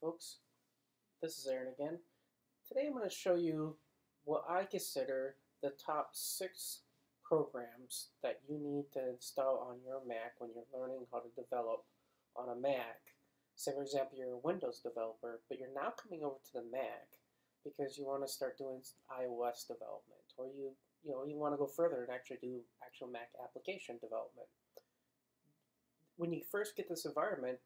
Folks, this is Aaron again. Today I'm going to show you what I consider the top 6 programs that you need to install on your Mac when you're learning how to develop on a Mac. Say for example you're a Windows developer, but you're now coming over to the Mac because you want to start doing iOS development, or you want to go further and actually do actual Mac application development. When you first get this environment,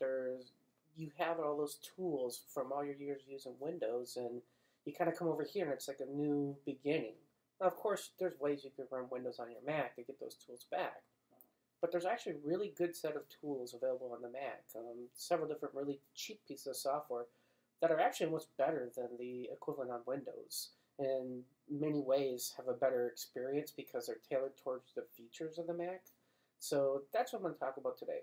you have all those tools from all your years using Windows, and you kind of come over here and it's like a new beginning. Now, of course, there's ways you can run Windows on your Mac to get those tools back, but there's actually a really good set of tools available on the Mac. Several different really cheap pieces of software that are actually much better than the equivalent on Windows. In many ways have a better experience because they're tailored towards the features of the Mac. So that's what I'm going to talk about today.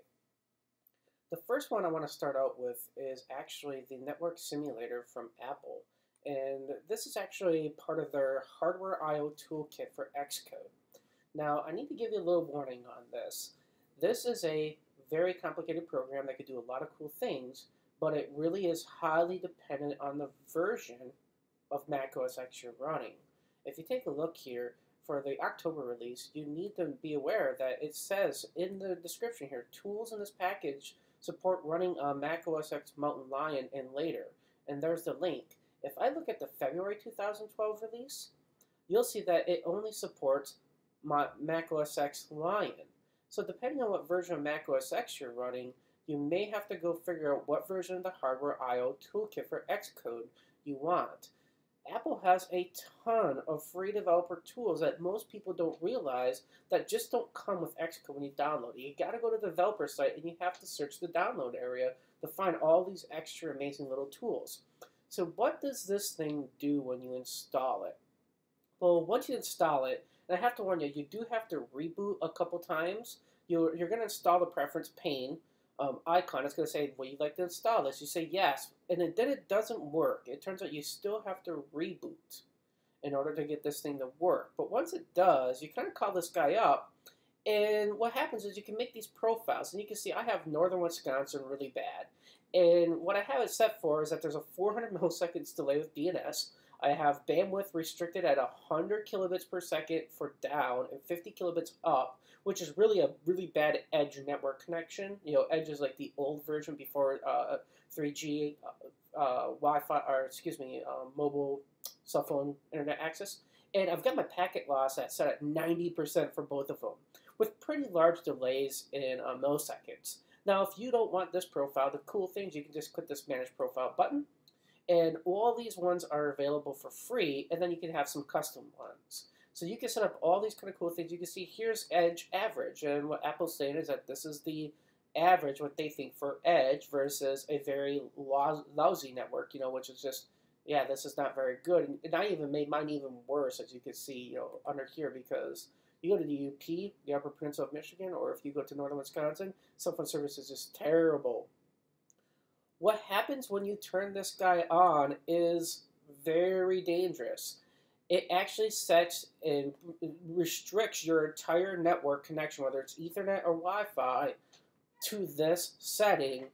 The first one I want to start out with is actually the Network Simulator from Apple. And this is actually part of their Hardware I/O toolkit for Xcode. Now, I need to give you a little warning on this. This is a very complicated program that could do a lot of cool things, but it really is highly dependent on the version of Mac OS X you're running. If you take a look here, for the October release, you need to be aware that it says in the description here, tools in this package support running on Mac OS X Mountain Lion and later. And there's the link. If I look at the February 2012 release, you'll see that it only supports Mac OS X Lion. So depending on what version of Mac OS X you're running, you may have to go figure out what version of the Hardware I/O toolkit for Xcode you want. Apple has a ton of free developer tools that most people don't realize that just don't come with Xcode when you download it. You got to go to the developer site and you have to search the download area to find all these extra amazing little tools. So what does this thing do when you install it? Well, once you install it, and I have to warn you, you do have to reboot a couple times. You're going to install the preference pane icon. It's going to say, would you like to install this? You say yes, and then it doesn't work. It turns out you still have to reboot in order to get this thing to work. But once it does, you kind of call this guy up, and what happens is you can make these profiles, and you can see I have Northern Wisconsin really bad. And what I have it set for is that there's a 400 milliseconds delay with DNS. I have bandwidth restricted at 100 kilobits per second for down and 50 kilobits up, which is really a really bad Edge network connection. You know, Edge is like the old version before 3G Wi-Fi, or excuse me, mobile cell phone internet access. And I've got my packet loss set at 90% for both of them, with pretty large delays in milliseconds. Now, if you don't want this profile, the cool thing is you can just click this Manage Profile button, and all these ones are available for free, and then you can have some custom ones. So you can set up all these kind of cool things. You can see here's Edge average, and what Apple's saying is that this is the average, what they think for Edge versus a very lousy network, which is just, yeah, this is not very good. And I even made mine even worse, as you can see, under here, because you go to the UP, the Upper Peninsula of Michigan, or if you go to Northern Wisconsin, cell phone service is just terrible. What happens when you turn this guy on is very dangerous. It actually sets and restricts your entire network connection, whether it's Ethernet or Wi-Fi, to this setting,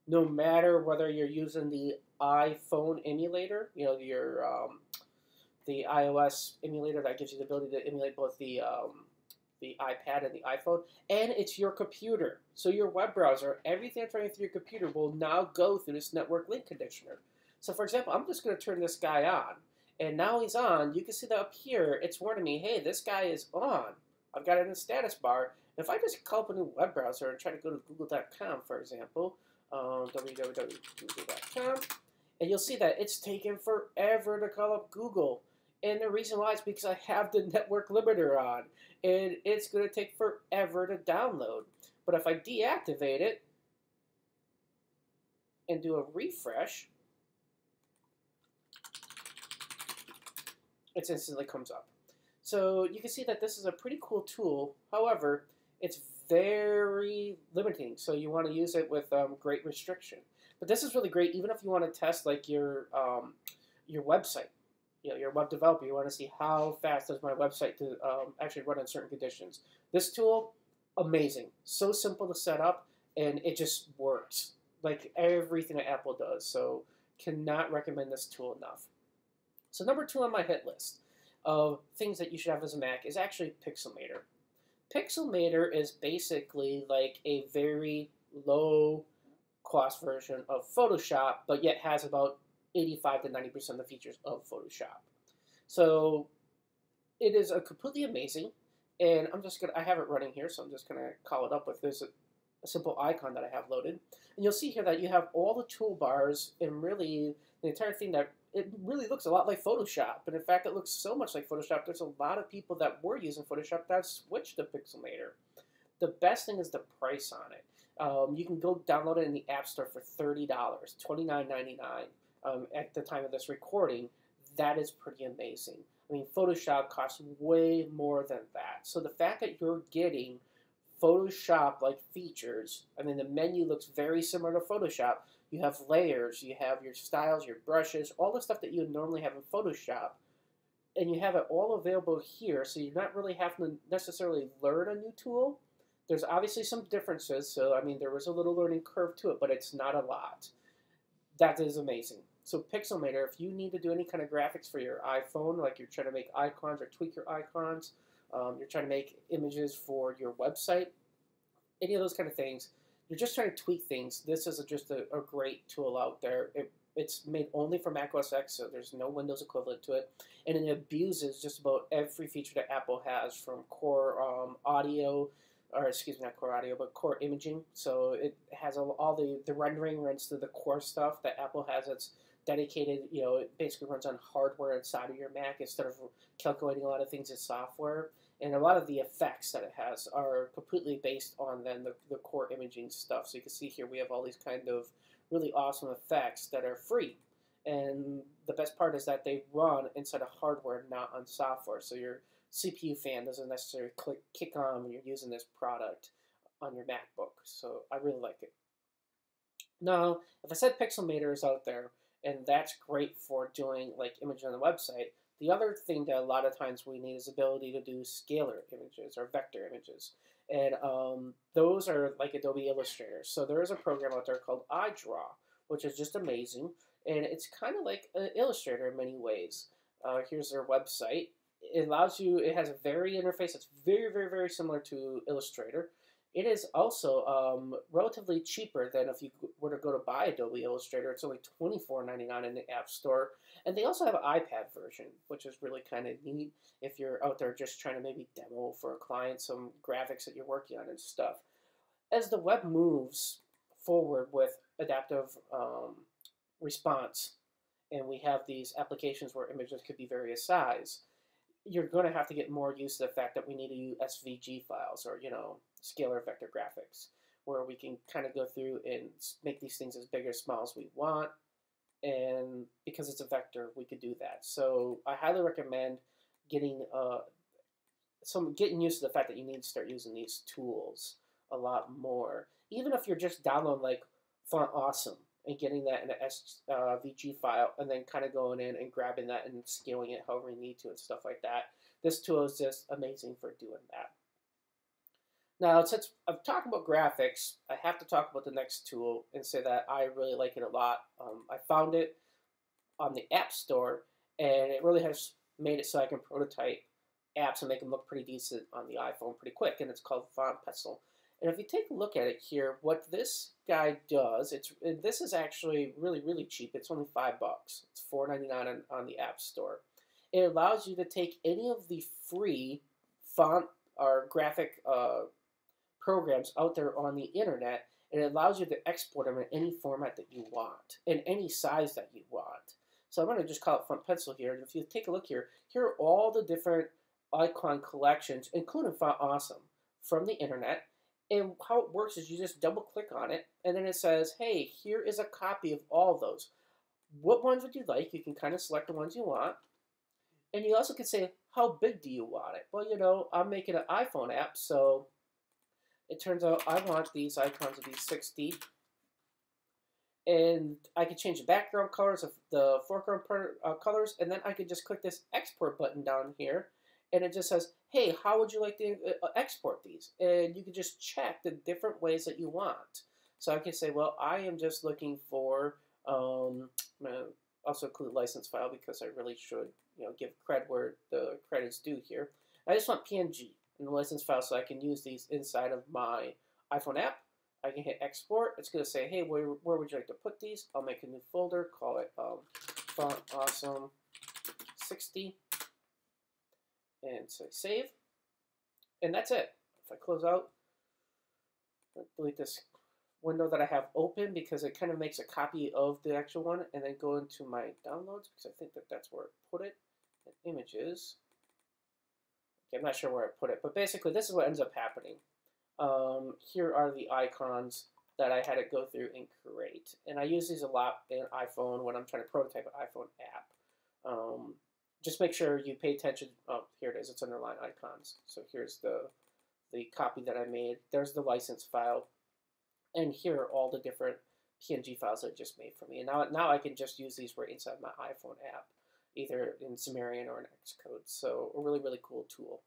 no matter whether you're using the iPhone emulator, the iOS emulator that gives you the ability to emulate both the iPad and the iPhone, and it's your computer. So your web browser, everything that's running through your computer will now go through this network link conditioner. So for example, I'm just going to turn this guy on, and now he's on. You can see that up here, it's warning me, hey, this guy is on. I've got it in the status bar. If I just call up a new web browser and try to go to google.com, for example, www.google.com, and you'll see that it's taken forever to call up Google. And the reason why is because I have the network limiter on, and it's going to take forever to download. But if I deactivate it and do a refresh, it instantly comes up. So you can see that this is a pretty cool tool. However, it's very limiting, so you want to use it with great restriction. But this is really great, even if you want to test like your website. You're a web developer, you want to see how fast does my website to actually run in certain conditions. This tool, amazing. So simple to set up, and it just works. like everything that Apple does. So cannot recommend this tool enough. So number 2 on my hit list of things that you should have as a Mac is actually Pixelmator. Pixelmator is basically like a very low cost version of Photoshop, but yet has about 85 to 90% of the features of Photoshop. So it is a completely amazing, and I have it running here, so I'm just gonna call it up with this a simple icon that I have loaded. And you'll see here that you have all the toolbars and really the entire thing that it really looks a lot like Photoshop. And in fact, it looks so much like Photoshop, there's a lot of people that were using Photoshop that have switched to Pixelmator. The best thing is the price on it. You can go download it in the App Store for $30, $29.99 at the time of this recording. That is pretty amazing. I mean, Photoshop costs way more than that. So the fact that you're getting Photoshop-like features, I mean, the menu looks very similar to Photoshop. You have layers, you have your styles, your brushes, all the stuff that you would normally have in Photoshop, and you have it all available here, so you're not really having to necessarily learn a new tool. There's obviously some differences, so I mean, there was a little learning curve to it, but it's not a lot. That is amazing. So Pixelmator, if you need to do any kind of graphics for your iPhone, like you're trying to make icons or tweak your icons, you're trying to make images for your website, any of those kind of things, you're just trying to tweak things, this is just a great tool out there. It's made only for Mac OS X, so there's no Windows equivalent to it, and it abuses just about every feature that Apple has, from core audio, or excuse me, not core audio, but core imaging. So it has all the rendering runs through the core stuff that Apple has. It's dedicated, it basically runs on hardware inside of your Mac instead of calculating a lot of things in software. And a lot of the effects that it has are completely based on then the core imaging stuff. So you can see here we have all these kind of really awesome effects that are free. And the best part is that they run inside of hardware, not on software. So your CPU fan doesn't necessarily kick on when you're using this product on your MacBook. So I really like it. Now, if I said Pixelmator is out there, and that's great for doing like images on the website, the other thing that a lot of times we need is the ability to do scalar images or vector images. And those are like Adobe Illustrator. So there is a program out there called iDraw, which is just amazing. And it's kind of like Illustrator in many ways. Here's their website. It allows you, it has a very interface that's very, very, very similar to Illustrator. It is also relatively cheaper than if you were to go to buy Adobe Illustrator. It's only $24.99 in the App Store. And they also have an iPad version, which is really kind of neat if you're out there just trying to maybe demo for a client some graphics that you're working on and stuff. As the web moves forward with adaptive response, and we have these applications where images could be various size, you're going to have to get more used to the fact that we need to use SVG files or, scalar vector graphics, where we can kind of go through and make these things as big or small as we want. And because it's a vector, we could do that. So I highly recommend getting used to the fact that you need to start using these tools a lot more. Even if you're just downloading like Font Awesome and getting that in an SVG file and then kind of going in and grabbing that and scaling it however you need to and stuff like that. This tool is just amazing for doing that. Now, since I'm talking about graphics, I have to talk about the next tool and say that I really like it a lot. I found it on the App Store, and it really has made it so I can prototype apps and make them look pretty decent on the iPhone pretty quick, and it's called FarmPencil. And if you take a look at it here, what this guy does, this is actually really, really cheap. It's only $5. It's $4.99 on the App Store. It allows you to take any of the free font or graphic programs out there on the internet, and it allows you to export them in any format that you want, in any size that you want. So I'm going to just call it FarmPencil here. And if you take a look here, here are all the different icon collections, including Font Awesome, from the internet. And how it works is you just double click on it, and then it says, hey, here is a copy of all of those. What ones would you like? You can kind of select the ones you want. And you also can say, how big do you want it? Well, I'm making an iPhone app, so it turns out I want these icons to be 60. And I can change the background colors of the foreground colors, and then I can just click this export button down here, and it just says, hey, how would you like to export these? And you can just check the different ways that you want. So I can say, well, I am just looking for, I'm going to also include license file because I really should, give cred where the credit's due here. I just want PNG in the license file so I can use these inside of my iPhone app. I can hit export. It's going to say, hey, where would you like to put these? I'll make a new folder, call it Font Awesome 60, and say save. And that's it. If I close out, I'll delete this window that I have open because it kind of makes a copy of the actual one, and then go into my downloads because I think that that's where I put it. And images. Okay, I'm not sure where I put it, but basically this is what ends up happening. Here are the icons that I had to go through and create, and I use these a lot in iPhone when I'm trying to prototype an iPhone app. Just make sure you pay attention. Oh, here it is. It's underline icons. So here's the copy that I made. There's the license file. And here are all the different PNG files that I just made for me. And now I can just use these right inside my iPhone app, either in Sumerian or in Xcode. So a really, really cool tool.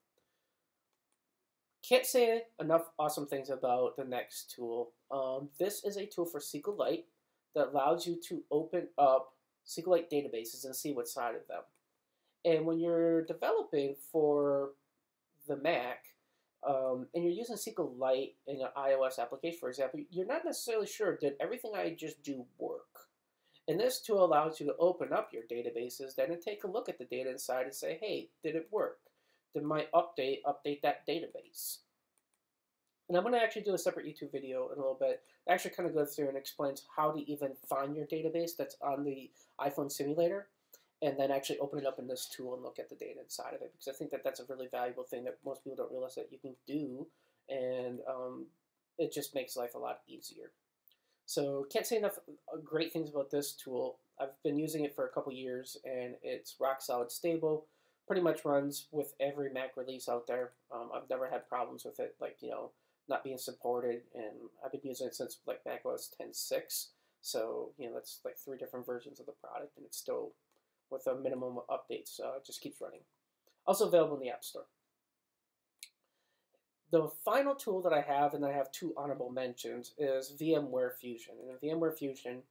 Can't say enough awesome things about the next tool. This is a tool for SequelLight that allows you to open up SequelLight databases and see what's inside of them. And when you're developing for the Mac, and you're using SequelLight in an iOS application, for example, you're not necessarily sure, did everything I just do work? And this tool allows you to open up your databases then and take a look at the data inside and say, hey, did it work? Did my update that database? And I'm going to actually do a separate YouTube video in a little bit. It actually kind of goes through and explains how to even find your database that's on the iPhone simulator, and then actually open it up in this tool and look at the data inside of it, because I think that that's a really valuable thing that most people don't realize that you can do, and it just makes life a lot easier. So can't say enough great things about this tool. I've been using it for a couple years, and it's rock solid stable. Pretty much runs with every Mac release out there. I've never had problems with it, like, not being supported, and I've been using it since like macOS 10.6. So, that's like 3 different versions of the product, and it's still with a minimum of updates, it just keeps running. Also available in the App Store. The final tool that I have, and I have 2 honorable mentions, is VMware Fusion. And in VMware Fusion,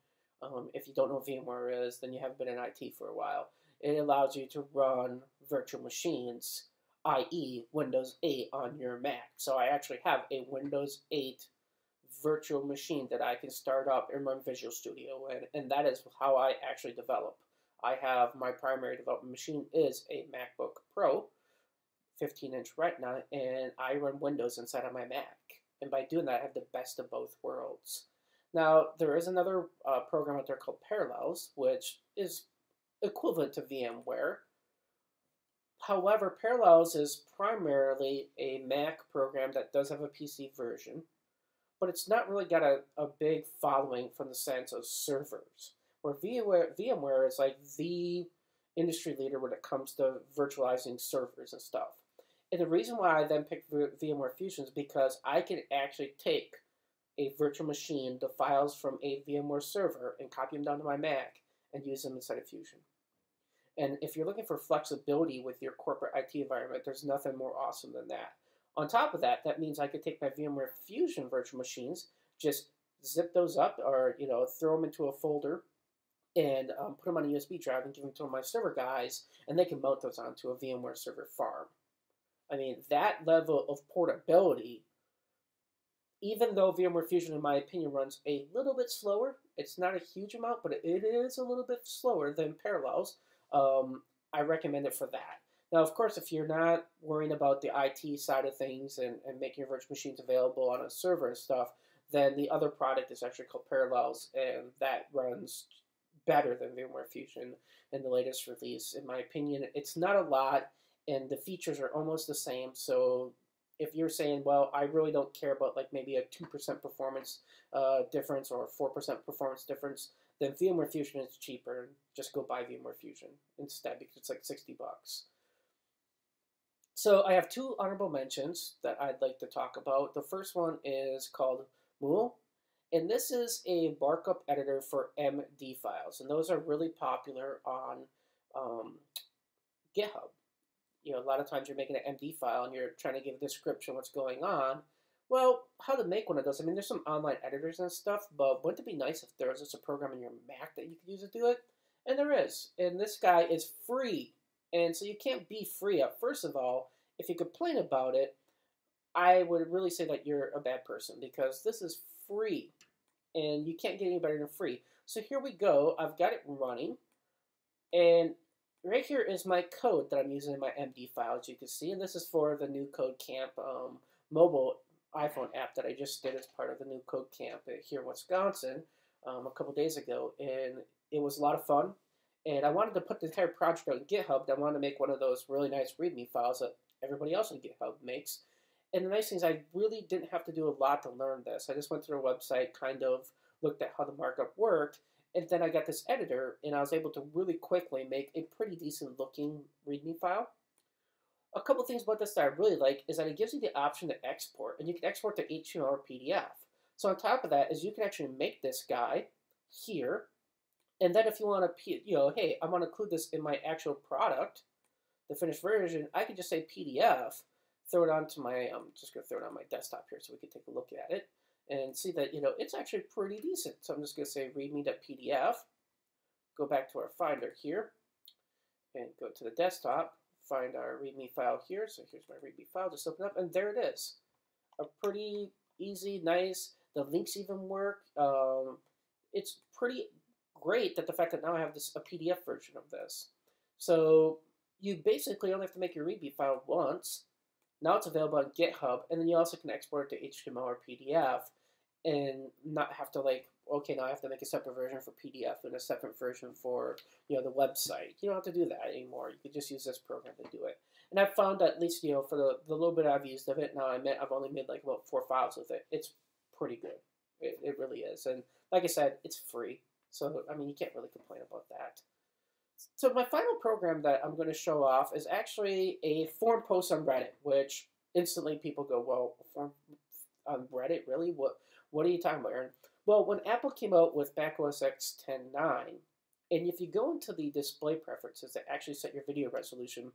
if you don't know what VMware is, then you haven't been in IT for a while. It allows you to run virtual machines, i.e. Windows 8 on your Mac. So I actually have a Windows 8 virtual machine that I can start up and run Visual Studio in, and that is how I actually develop. I have my primary development machine is a MacBook Pro, 15-inch Retina, and I run Windows inside of my Mac. And by doing that, I have the best of both worlds. Now, there is another program out there called Parallels, which is equivalent to VMware. However, Parallels is primarily a Mac program that does have a PC version, but it's not really got a big following from the sense of servers. Where VMware is like the industry leader when it comes to virtualizing servers and stuff. And the reason why I then picked VMware Fusion is because I can actually take a virtual machine, the files from a VMware server, and copy them down to my Mac and use them inside of Fusion. And if you're looking for flexibility with your corporate IT environment, there's nothing more awesome than that. On top of that, that means I could take my VMware Fusion virtual machines, just zip those up, or throw them into a folder, and put them on a USB drive and give them to my server guys, and they can mount those onto a VMware server farm. I mean, that level of portability, even though VMware Fusion, in my opinion, runs a little bit slower, it's not a huge amount, but it is a little bit slower than Parallels, I recommend it for that. Now, of course, if you're not worrying about the IT side of things and making your virtual machines available on a server and stuff, then the other product is actually called Parallels, and that runs better than VMware Fusion in the latest release. In my opinion, it's not a lot, and the features are almost the same. So if you're saying, well, I really don't care about like maybe a 2% performance difference or a 4% performance difference, then VMware Fusion is cheaper. Just go buy VMware Fusion instead because it's like $60. So I have 2 honorable mentions that I'd like to talk about. The first one is called Mool. And this is a markup editor for MD files, and those are really popular on GitHub. A lot of times you're making an MD file and you're trying to give a description of what's going on. Well, how to make one of those? I mean, there's some online editors and stuff, but wouldn't it be nice if there was just a program in your Mac that you could use to do it? And there is. And this guy is free. And so you can't be free. First of all, if you complain about it, I would really say that you're a bad person because this is free. And you can't get any better than free. So here we go. I've got it running. And right here is my code that I'm using in my MD file, as you can see. And this is for the new Code Camp mobile iPhone app that I just did as part of the new Code Camp here in Wisconsin a couple days ago. And it was a lot of fun. And I wanted to put the entire project out in GitHub. I wanted to make one of those really nice README files that everybody else in GitHub makes. And the nice thing is I really didn't have to do a lot to learn this. I just went to their website, kind of looked at how the markup worked, and then I got this editor, and I was able to really quickly make a pretty decent looking README file. A couple things about this that I really like is that it gives you the option to export, and you can export to HTML or PDF. So on top of that is you can actually make this guy here, and then if you want to, hey, I want to include this in my actual product, the finished version, I can just say PDF, throw it onto my, I'm just going to throw it on my desktop here so we can take a look at it and see that, it's actually pretty decent. So I'm just going to say readme.pdf, go back to our Finder here, and go to the desktop, find our README file here. So here's my README file, just open up, and there it is. A pretty easy, nice, the links even work. It's pretty great that the fact that now I have a PDF version of this. So you basically only have to make your README file once. Now it's available on GitHub, and then you also can export it to HTML or PDF and not have to okay, now I have to make a separate version for PDF and a separate version for, the website. You don't have to do that anymore. You can just use this program to do it. And I've found that at least, for the little bit I've used of it, now I've only made about 4 files with it. It's pretty good. It really is. And like I said, it's free. So, I mean, you can't really complain about that. So my final program that I'm going to show off is actually a forum post on Reddit, which instantly people go, well, forum on Reddit, really? What are you talking about, Aaron? Well, when Apple came out with macOS X 10.9, and if you go into the display preferences that actually set your video resolution,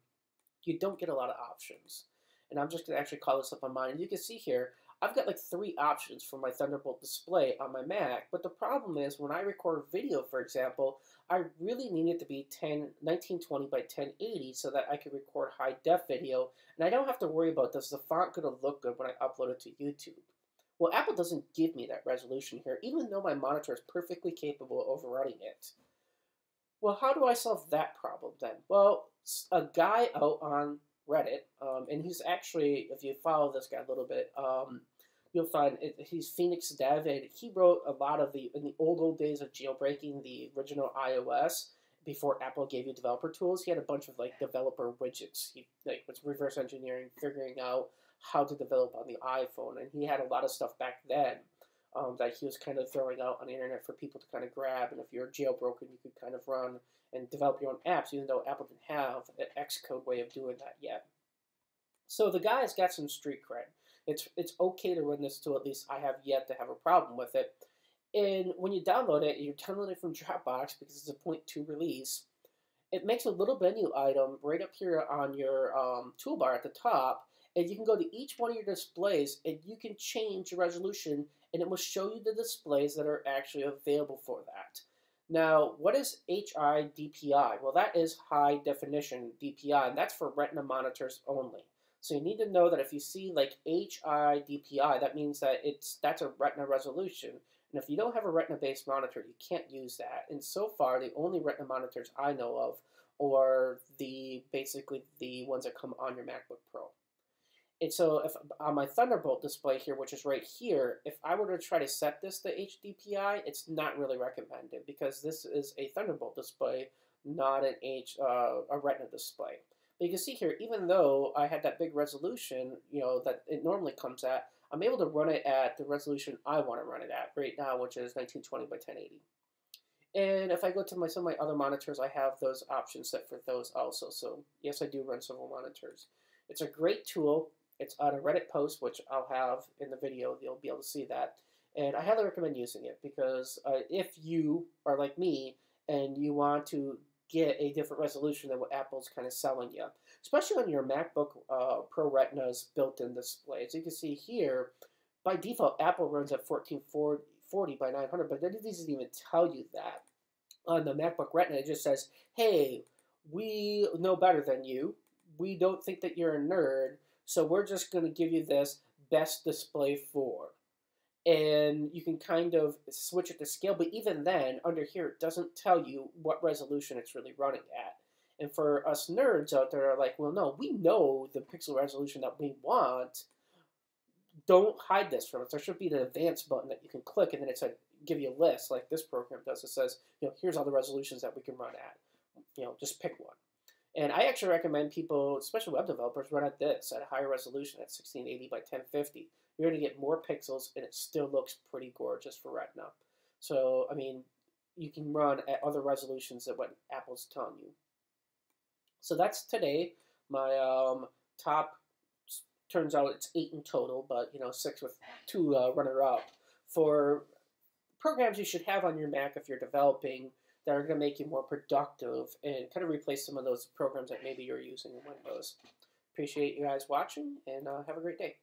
you don't get a lot of options. And I'm just going to actually call this up on mine. And you can see here, I've got 3 options for my Thunderbolt display on my Mac, but the problem is when I record video, for example, I really need it to be 1920 by 1080 so that I can record high def video, and I don't have to worry about does the font going to look good when I upload it to YouTube. Well, Apple doesn't give me that resolution here, even though my monitor is perfectly capable of overrunning it. Well, how do I solve that problem then? Well, a guy out on Reddit, and he's actually, if you follow this guy a little bit, you'll find he's Phoenix Dev, and he wrote a lot of in the old days of jailbreaking the original iOS before Apple gave you developer tools. He had a bunch of developer widgets. He was reverse engineering, figuring out how to develop on the iPhone, and he had a lot of stuff back then that he was kind of throwing out on the internet for people to kind of grab, and if you're jailbroken, you could kind of run and develop your own apps, even though Apple didn't have an Xcode way of doing that yet. So the guy's got some street cred. It's okay to run this tool, at least I have yet to have a problem with it. And when you download it, you're downloading it from Dropbox because it's a 0.2 release. It makes a little menu item right up here on your toolbar at the top, and you can go to each one of your displays, and you can change the resolution, and it will show you the displays that are actually available for that. Now, what is HIDPI? Well, that is high definition DPI, and that's for Retina monitors only. So you need to know that if you see HIDPI, that means that that's a Retina resolution. And if you don't have a Retina-based monitor, you can't use that. And so far, the only Retina monitors I know of are basically the ones that come on your MacBook Pro. And so if on my Thunderbolt display here, which is right here, if I were to try to set this to HDPI, it's not really recommended because this is a Thunderbolt display, not a Retina display. But you can see here, even though I had that big resolution, that it normally comes at, I'm able to run it at the resolution I want to run it at right now, which is 1920 by 1080. And if I go to some of my other monitors, I have those options set for those also. So yes, I do run several monitors. It's a great tool. It's on a Reddit post, which I'll have in the video. You'll be able to see that. And I highly recommend using it because if you are like me and you want to get a different resolution than what Apple's kind of selling you, especially on your MacBook Pro Retina's built-in display. As you can see here, by default, Apple runs at 1440 by 900, but it doesn't even tell you that. On the MacBook Retina, it just says, hey, we know better than you. We don't think that you're a nerd, so we're just going to give you this best display for. And you can kind of switch it to scale, but even then, under here, it doesn't tell you what resolution it's really running at. And for us nerds out there are like, well, no, we know the pixel resolution that we want. Don't hide this from us. There should be an advanced button that you can click, and then it's like give you a list like this program does. It says, here's all the resolutions that we can run at. Just pick one. And I actually recommend people, especially web developers, run at this at a higher resolution at 1680 by 1050. You're going to get more pixels, and it still looks pretty gorgeous for Retina. So, I mean, you can run at other resolutions than what Apple's telling you. So that's today. My top, turns out it's 8 in total, but 6 with 2 runner-up for programs you should have on your Mac if you're developing that are going to make you more productive and kind of replace some of those programs that maybe you're using in Windows. Appreciate you guys watching, and have a great day.